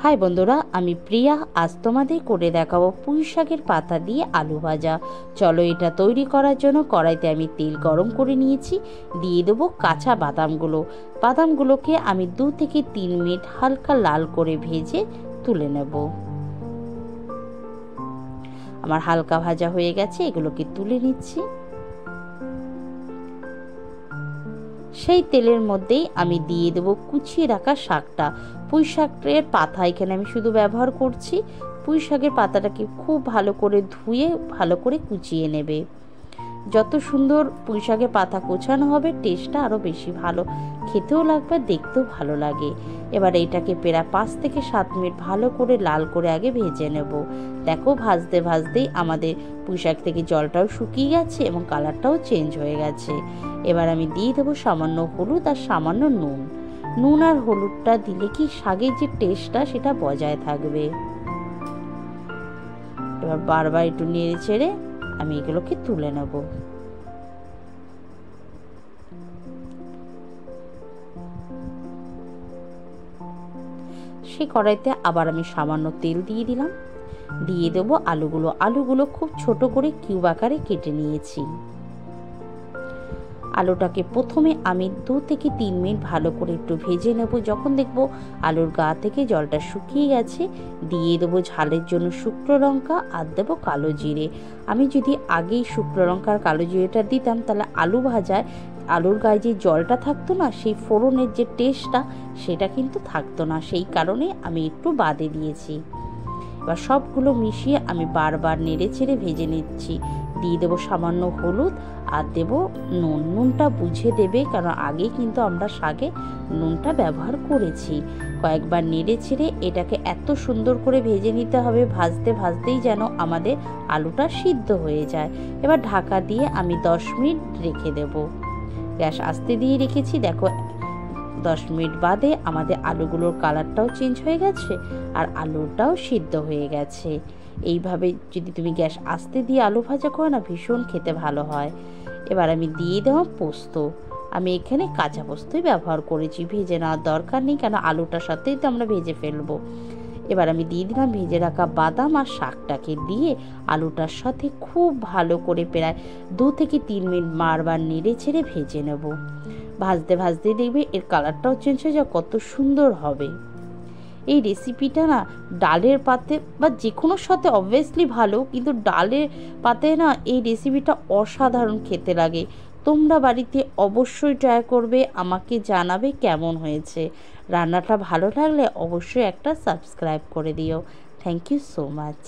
High বন্ধুরা, আমি প্রিয়া। আজ তোমাদের করে দেখাবো পুঁই শাকের পাতা দিয়ে আলু ভাজা। চলো, এটা তৈরি করার জন্য কড়াইতে আমি তেল গরম করে নিয়েছি। দিয়ে দেবো কাঁচা বাদামগুলোকে আমি 2 থেকে 3 মিনিট হালকা লাল করে ভেজে তুলে নেব। আমার হালকা ভাজা হয়ে গেছে, এগুলোকে তুলে নিচ্ছি। সেই তেলের মধ্যেই আমি দিয়ে দেবো কুচিয়ে রাখা শাকটা। পুঁই শাকের পাতা এখানে আমি শুধু ব্যবহার করছি। পুঁই শাকের পাতাটাকে খুব ভালো করে ধুয়ে ভালো করে কুচিয়ে নেবে। যত সুন্দর পুঁই শাকের পাতা কোচানো হবে, টেস্টটা আরও বেশি ভালো, খেতেও লাগবে, দেখতেও ভালো লাগে। এবার এটাকে প্রায় 5 থেকে 7 মিনিট ভালো করে লাল করে আগে ভেজে নেব। দেখো, ভাজতে ভাজতেই আমাদের পুঁই শাক থেকে জলটাও শুকিয়ে গেছে এবং কালারটাও চেঞ্জ হয়ে গেছে। এবার আমি দিয়ে দেবো সামান্য হলুদ আর সামান্য নুন আর হলুদটা দিলে কি শাকের যে টেস্টটা সেটা বজায় থাকবে। এবার বারবার একটু নেড়ে চেড়ে আমি এগুলোকে তুলে নেব। সেই কড়াইতে আবার আমি সামান্য তেল দিয়ে দিলাম। দিয়ে দেবো আলুগুলো খুব ছোট করে কিউব আকারে কেটে নিয়েছি। আলুটাকে প্রথমে আমি 2 থেকে 3 মিনিট ভালো করে একটু ভেজে নেব। যখন দেখব আলুর গা থেকে জলটা শুকিয়ে গেছে, দিয়ে দেবো ঝালের জন্য শুকনো লঙ্কা আর দেবো কালো জিরে। আমি যদি আগেই শুকনো লঙ্কা আর কালো জিরেটা দিতাম, তাহলে আলু ভাজায় আলুর গায়ে যে জলটা থাকতো না, সেই ফোড়নের যে টেস্টটা সেটা কিন্তু থাকতো না। সেই কারণে আমি একটু বাদে দিয়েছি। এবার সবগুলো মিশিয়ে আমি বারবার নেড়ে চেড়ে ভেজে নিচ্ছি। দিয়ে দেবো সামান্য হলুদ আর দেবো নুনটা বুঝে দেবে, কারণ আগে কিন্তু আমরা শাকে নুনটা ব্যবহার করেছি। কয়েকবার নেড়ে ছেড়ে এটাকে এত সুন্দর করে ভেজে নিতে হবে, ভাজতে ভাজতেই যেন আমাদের আলুটা সিদ্ধ হয়ে যায়। এবার ঢাকা দিয়ে আমি 10 মিনিট রেখে দেব। গ্যাস আস্তে দিয়ে রেখেছি। দেখো, 10 মিনিট বাদে আমাদের আলুগুলোর কালারটাও চেঞ্জ হয়ে গেছে আর আলুটাও সিদ্ধ হয়ে গেছে। এইভাবে যদি তুমি গ্যাস আস্তে দিয়ে আলু ভাজা করো না, ভীষণ খেতে ভালো হয়। এবার আমি দিয়ে দেওয়া পোস্ত। আমি এখানে কাঁচা পোস্তই ব্যবহার করেছি, ভেজে নেওয়ার দরকার নেই, কেন আলুটার সাথেই তো আমরা ভেজে ফেলবো। এবার আমি দিয়ে দিলাম ভেজে রাখা বাদাম আর শাকটাকে দিয়ে আলুটার সাথে খুব ভালো করে প্রায় 2 থেকে 3 মিনিট বারবার নেড়ে ছেড়ে ভেজে নেব। ভাজতে ভাজতে দেখবে এর কালারটাও চেঞ্জ হয়ে যায়, কত সুন্দর হবে। এই রেসিপিটা না ডালের পাতে বা যে কোনো সাথে অবভিয়াসলি ভালো, কিন্তু ডালের পাতে না এই রেসিপিটা অসাধারণ খেতে লাগে। তোমরা বাড়িতে অবশ্যই ট্রাই করবে, আমাকে জানাবে কেমন হয়েছে। রান্নাটা ভালো লাগলে অবশ্যই একটা সাবস্ক্রাইব করে দিও। Thank you so much.